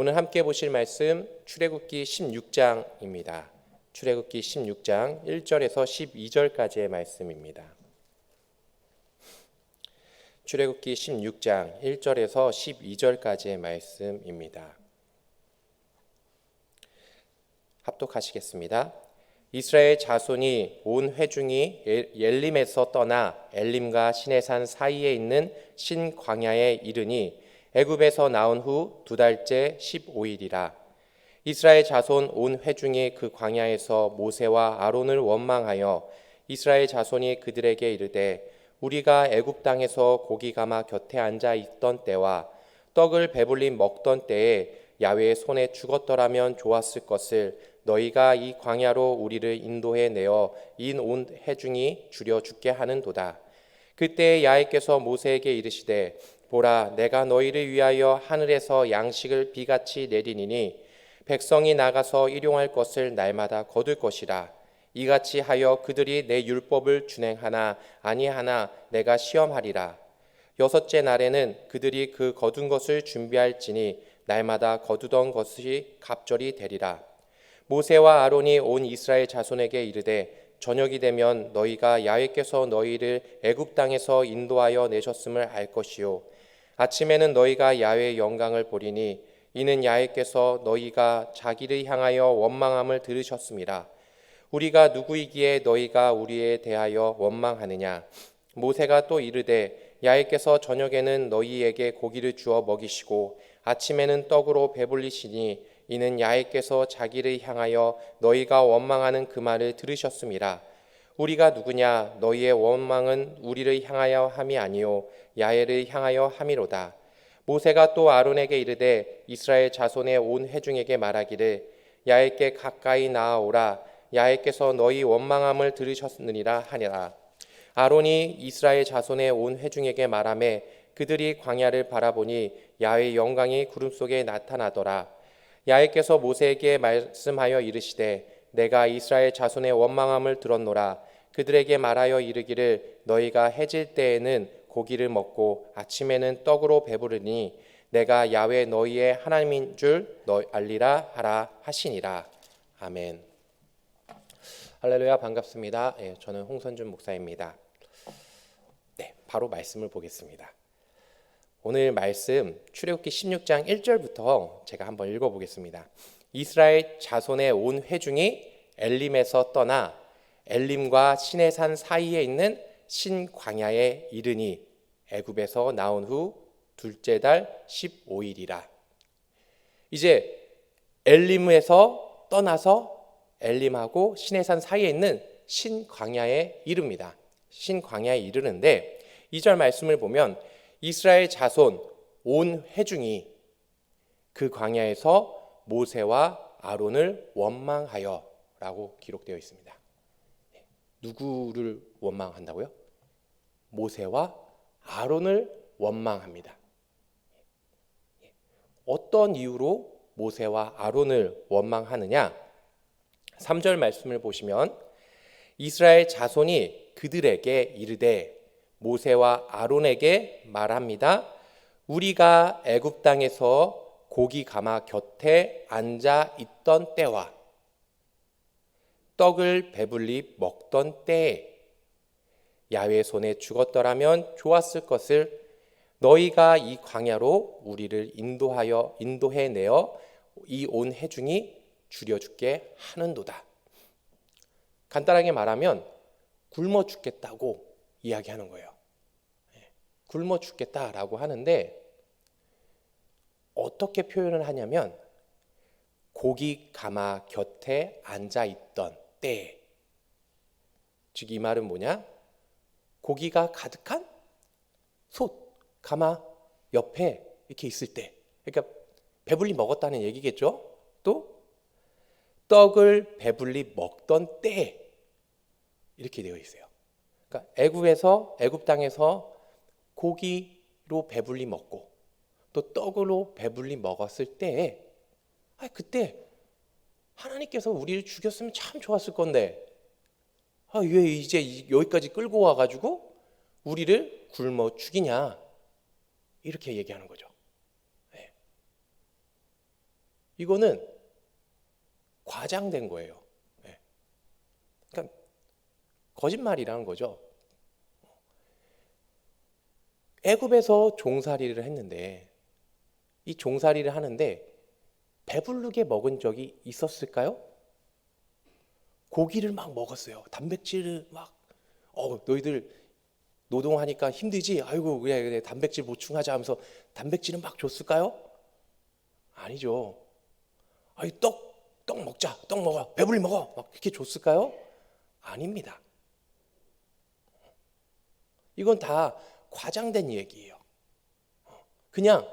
오늘 함께 보실 말씀 출애굽기 16장입니다. 출애굽기 16장 1절에서 12절까지의 말씀입니다. 출애굽기 16장 1절에서 12절까지의 말씀입니다. 합독하시겠습니다. 이스라엘 자손이 온 회중이 엘림에서 떠나 엘림과 시내산 사이에 있는 신광야에 이르니 애굽에서 나온 후 2달째 15일이라. 이스라엘 자손 온 회중이 그 광야에서 모세와 아론을 원망하여 이스라엘 자손이 그들에게 이르되 우리가 애굽 땅에서 고기 가마 곁에 앉아 있던 때와 떡을 배불리 먹던 때에 야훼의 손에 죽었더라면 좋았을 것을 너희가 이 광야로 우리를 인도해 내어 인 온 회중이 죽여 죽게 하는도다. 그때 야훼께서 모세에게 이르시되 보라, 내가 너희를 위하여 하늘에서 양식을 비같이 내리니니 백성이 나가서 일용할 것을 날마다 거둘 것이라. 이같이 하여 그들이 내 율법을 준행하나 아니하나 내가 시험하리라. 6째 날에는 그들이 그 거둔 것을 준비할지니 날마다 거두던 것이 갑절이 되리라. 모세와 아론이 온 이스라엘 자손에게 이르되 저녁이 되면 너희가 야훼께서 너희를 애굽 땅에서 인도하여 내셨음을 알 것이요 아침에는 너희가 야훼의 영광을 보리니 이는 야훼께서 너희가 자기를 향하여 원망함을 들으셨음이라. 우리가 누구이기에 너희가 우리에 대하여 원망하느냐. 모세가 또 이르되 야훼께서 저녁에는 너희에게 고기를 주어 먹이시고 아침에는 떡으로 배불리시니 이는 야훼께서 자기를 향하여 너희가 원망하는 그 말을 들으셨음이라. 우리가 누구냐. 너희의 원망은 우리를 향하여 함이 아니요 야훼를 향하여 함이로다. 모세가 또 아론에게 이르되 이스라엘 자손의 온 회중에게 말하기를 야훼께 가까이 나아오라. 야훼께서 너희 원망함을 들으셨느니라 하니라. 아론이 이스라엘 자손의 온 회중에게 말하매 그들이 광야를 바라보니 야훼의 영광이 구름 속에 나타나더라. 야훼께서 모세에게 말씀하여 이르시되 내가 이스라엘 자손의 원망함을 들었노라. 그들에게 말하여 이르기를 너희가 해질 때에는 고기를 먹고 아침에는 떡으로 배부르니 내가 야훼 너희의 하나님인 줄 알리라 하라 하시니라. 아멘. 할렐루야, 반갑습니다. 저는 홍선준 목사입니다. 바로 말씀을 보겠습니다. 오늘 말씀 출애굽기 16장 1절부터 제가 한번 읽어보겠습니다. 이스라엘 자손의 온 회중이 엘림에서 떠나 엘림과 시내산 사이에 있는 신광야에 이르니 애굽에서 나온 후 2째 달 15일이라. 이제 엘림에서 떠나서 엘림하고 시내산 사이에 있는 신광야에 이릅니다. 신광야에 이르는데 2절 말씀을 보면 이스라엘 자손 온 회중이 그 광야에서 모세와 아론을 원망하여 라고 기록되어 있습니다. 누구를 원망한다고요? 모세와 아론을 원망합니다. 어떤 이유로 모세와 아론을 원망하느냐? 3절 말씀을 보시면 이스라엘 자손이 그들에게 이르되 모세와 아론에게 말합니다. 우리가 애굽 땅에서 고기 가마 곁에 앉아 있던 때와 떡을 배불리 먹던 때에 야훼의 손에 죽었더라면 좋았을 것을 너희가 이 광야로 우리를 인도해 내어 이 온 회중이 죽여 죽게 하는도다. 간단하게 말하면 굶어 죽겠다고 이야기하는 거예요. 굶어 죽겠다라고 하는데 어떻게 표현을 하냐면 고기 가마 곁에 앉아 있던 때. 즉 이 말은 뭐냐? 고기가 가득한 솥, 가마 옆에 이렇게 있을 때, 그러니까 배불리 먹었다는 얘기겠죠. 또 떡을 배불리 먹던 때 이렇게 되어 있어요. 그러니까 애굽 땅에서 고기로 배불리 먹고 또 떡으로 배불리 먹었을 때에 그때 하나님께서 우리를 죽였으면 참 좋았을 건데 왜 이제 여기까지 끌고 와가지고 우리를 굶어 죽이냐 이렇게 얘기하는 거죠. 이거는 과장된 거예요. 예. 그러니까 거짓말이라는 거죠. 애굽에서 종살이를 했는데 이 종살이를 하는데 배부르게 먹은 적이 있었을까요? 고기를 막 먹었어요. 단백질을 막 너희들 노동하니까 힘들지? 아이고 그래 단백질 보충하자 하면서 단백질은 막 줬을까요? 아니죠. 아이 떡 먹자. 떡 먹어. 배불리 먹어. 막 그렇게 줬을까요? 아닙니다. 이건 다 과장된 얘기예요. 그냥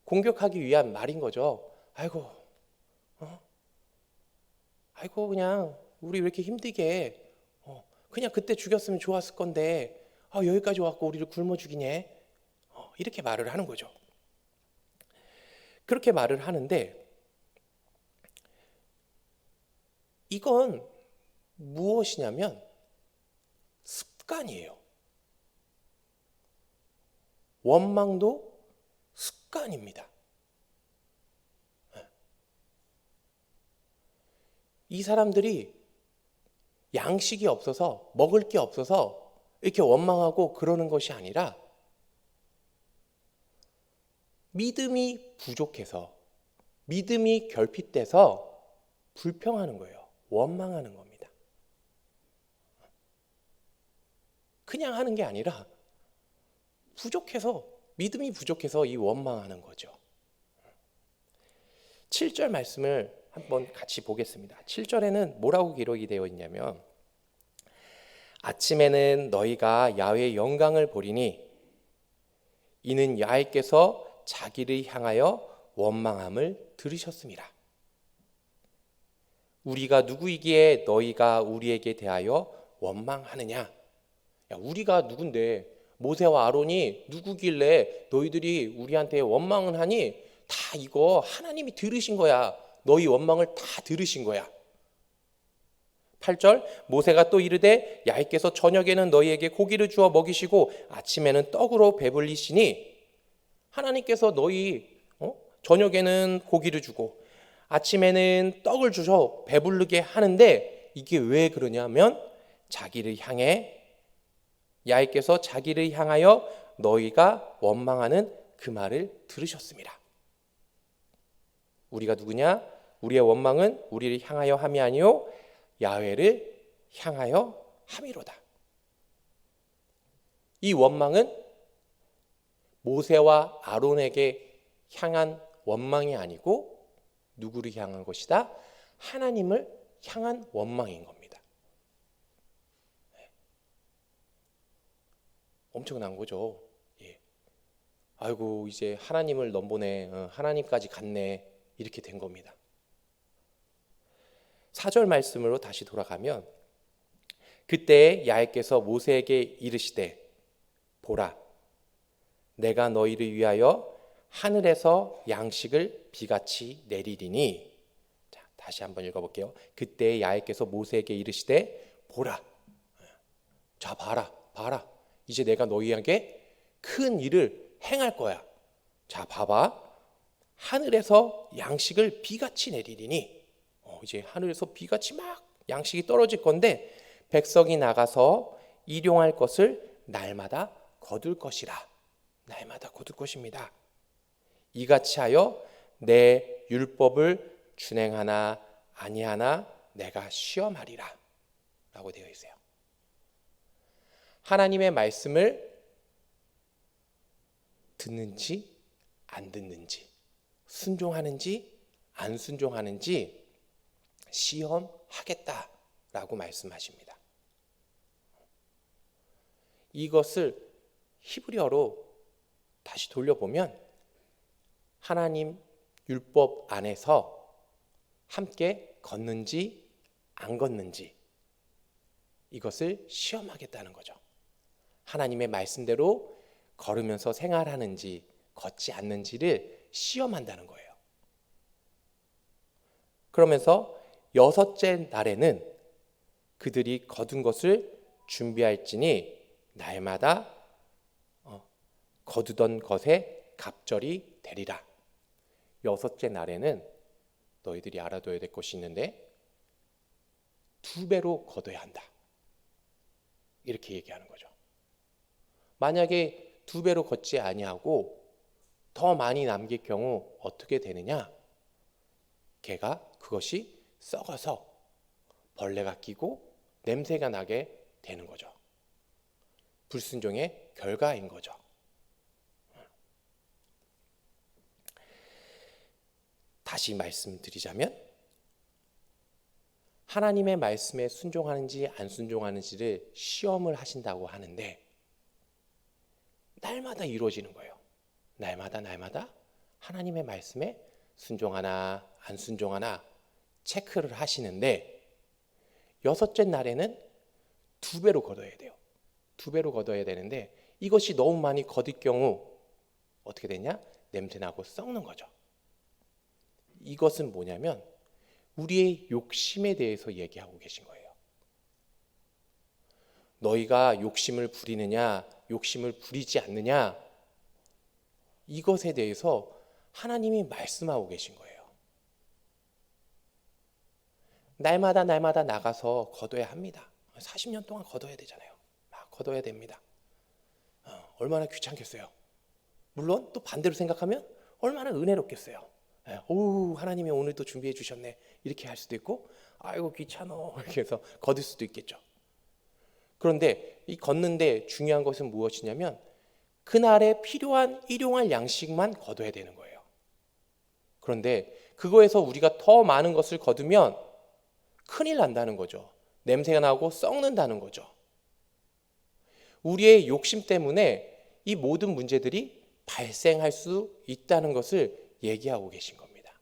공격하기 위한 말인 거죠. 아이고 그냥 우리 왜 이렇게 힘들게 그냥 그때 죽였으면 좋았을 건데 여기까지 왔고 우리를 굶어 죽이네. 이렇게 말을 하는 거죠. 그렇게 말을 하는데 이건 무엇이냐면 습관이에요. 원망도 습관입니다. 이 사람들이 양식이 없어서 먹을 게 없어서 이렇게 원망하고 그러는 것이 아니라 믿음이 부족해서 믿음이 결핍돼서 불평하는 거예요. 원망하는 겁니다. 그냥 하는 게 아니라 부족해서 믿음이 부족해서 이 원망하는 거죠. 7절 말씀을 한번 같이 보겠습니다. 7절에는 뭐라고 기록이 되어 있냐면 아침에는 너희가 야훼의 영광을 보리니 이는 야훼께서 자기를 향하여 원망함을 들으셨습니다. 우리가 누구이기에 너희가 우리에게 대하여 원망하느냐? 야, 우리가 누군데 모세와 아론이 누구길래 너희들이 우리한테 원망을 하니? 다 이거 하나님이 들으신 거야. 너희 원망을 다 들으신 거야. 8절 모세가 또 이르되 야훼께서 저녁에는 너희에게 고기를 주어 먹이시고 아침에는 떡으로 배불리시니 하나님께서 너희 저녁에는 고기를 주고 아침에는 떡을 주셔 배부르게 하는데 이게 왜 그러냐면 자기를 향해 야훼께서 자기를 향하여 너희가 원망하는 그 말을 들으셨습니다. 우리가 누구냐? 우리의 원망은 우리를 향하여 함이 아니요 야훼를 향하여 함이로다. 이 원망은 모세와 아론에게 향한 원망이 아니고 누구를 향한 것이다? 하나님을 향한 원망인 겁니다. 엄청난 거죠. 예. 아이고 이제 하나님을 넘보네. 하나님까지 갔네. 이렇게 된 겁니다. 4절 말씀으로 다시 돌아가면 그때 야훼께서 모세에게 이르시되 보라 내가 너희를 위하여 하늘에서 양식을 비같이 내리리니. 자, 다시 한번 읽어볼게요. 그때 야훼께서 모세에게 이르시되 보라. 자 봐라 이제 내가 너희에게 큰 일을 행할 거야. 자 봐봐 하늘에서 양식을 비같이 내리리니. 이제 하늘에서 비같이 막 양식이 떨어질 건데 백성이 나가서 일용할 것을 날마다 거둘 것이라. 날마다 거둘 것입니다. 이같이 하여 내 율법을 준행하나 아니하나 내가 시험하리라 라고 되어 있어요. 하나님의 말씀을 듣는지 안 듣는지 순종하는지 안 순종하는지 시험하겠다라고 말씀하십니다. 이것을 히브리어로 다시 돌려보면 하나님 율법 안에서 함께 걷는지 안 걷는지 이것을 시험하겠다는 거죠. 하나님의 말씀대로 걸으면서 생활하는지 걷지 않는지를 시험한다는 거예요. 그러면서 6째 날에는 그들이 거둔 것을 준비할지니 날마다 거두던 것에 갑절이 되리라. 6째 날에는 너희들이 알아둬야 될 것이 있는데 2배로 거둬야 한다. 이렇게 얘기하는 거죠. 만약에 2배로 걷지 아니하고 더 많이 남길 경우 어떻게 되느냐? 개가 그것이 썩어서 벌레가 끼고 냄새가 나게 되는 거죠. 불순종의 결과인 거죠. 다시 말씀드리자면 하나님의 말씀에 순종하는지 안 순종하는지를 시험을 하신다고 하는데 날마다 이루어지는 거예요. 날마다 하나님의 말씀에 순종하나 안 순종하나 체크를 하시는데 6째 날에는 2배로 걷어야 돼요. 2배로 걷어야 되는데 이것이 너무 많이 거둘 경우 어떻게 되냐? 냄새나고 썩는 거죠. 이것은 뭐냐면 우리의 욕심에 대해서 얘기하고 계신 거예요. 너희가 욕심을 부리느냐 욕심을 부리지 않느냐 이것에 대해서 하나님이 말씀하고 계신 거예요. 날마다 나가서 거둬야 합니다. 40년 동안 거둬야 되잖아요. 막 거둬야 됩니다. 얼마나 귀찮겠어요. 물론 또 반대로 생각하면 얼마나 은혜롭겠어요. 오, 하나님이 오늘도 준비해 주셨네 이렇게 할 수도 있고 아이고 귀찮어 이렇게 해서 거둘 수도 있겠죠. 그런데 이 걷는데 중요한 것은 무엇이냐면 그날에 필요한 일용할 양식만 거둬야 되는 거예요. 그런데 그거에서 우리가 더 많은 것을 거두면 큰일 난다는 거죠. 냄새가 나고 썩는다는 거죠. 우리의 욕심 때문에 이 모든 문제들이 발생할 수 있다는 것을 얘기하고 계신 겁니다.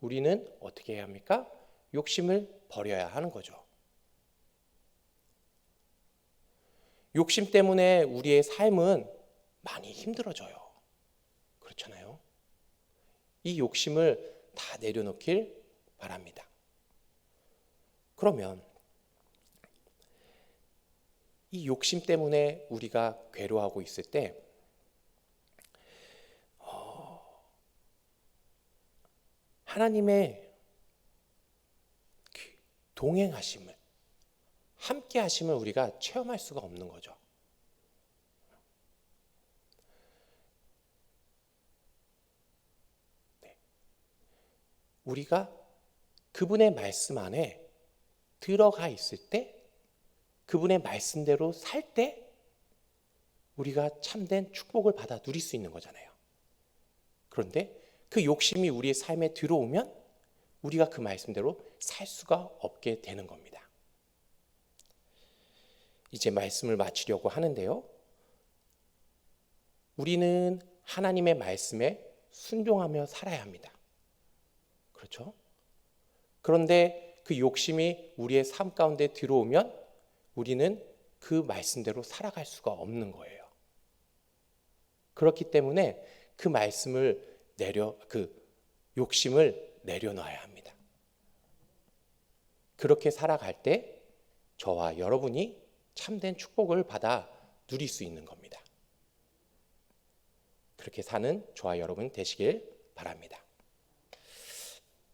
우리는 어떻게 해야 합니까? 욕심을 버려야 하는 거죠. 욕심 때문에 우리의 삶은 많이 힘들어져요. 그렇잖아요. 이 욕심을 다 내려놓길 바랍니다. 그러면 이 욕심 때문에 우리가 괴로워하고 있을 때 하나님의 동행하심을 함께 하심을 우리가 체험할 수가 없는 거죠. 네. 우리가 그분의 말씀 안에 들어가 있을 때 그분의 말씀대로 살 때 우리가 참된 축복을 받아 누릴 수 있는 거잖아요. 그런데 그 욕심이 우리의 삶에 들어오면 우리가 그 말씀대로 살 수가 없게 되는 겁니다. 이제 말씀을 마치려고 하는데요. 우리는 하나님의 말씀에 순종하며 살아야 합니다. 그렇죠? 그런데 그 욕심이 우리의 삶 가운데 들어오면 우리는 그 말씀대로 살아갈 수가 없는 거예요. 그렇기 때문에 그 말씀을 욕심을 내려놔야 합니다. 그렇게 살아갈 때 저와 여러분이 참된 축복을 받아 누릴 수 있는 겁니다. 그렇게 사는 저와 여러분 되시길 바랍니다.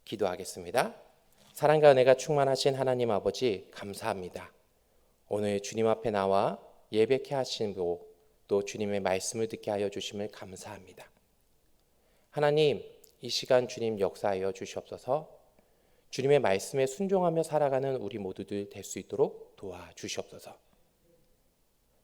기도하겠습니다. 사랑과 은혜가 충만하신 하나님 아버지 감사합니다. 오늘 주님 앞에 나와 예배케 하시고 또 주님의 말씀을 듣게 하여 주심을 감사합니다. 하나님, 이 시간 주님 역사하여 주시옵소서. 주님의 말씀에 순종하며 살아가는 우리 모두들 될 수 있도록 도와주시옵소서.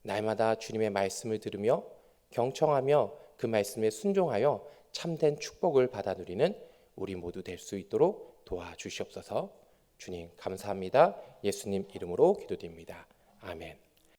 날마다 주님의 말씀을 들으며 경청하며 그 말씀에 순종하여 참된 축복을 받아 누리는 우리 모두 될 수 있도록 도와주시옵소서. 주님 감사합니다. 예수님 이름으로 기도드립니다. 아멘.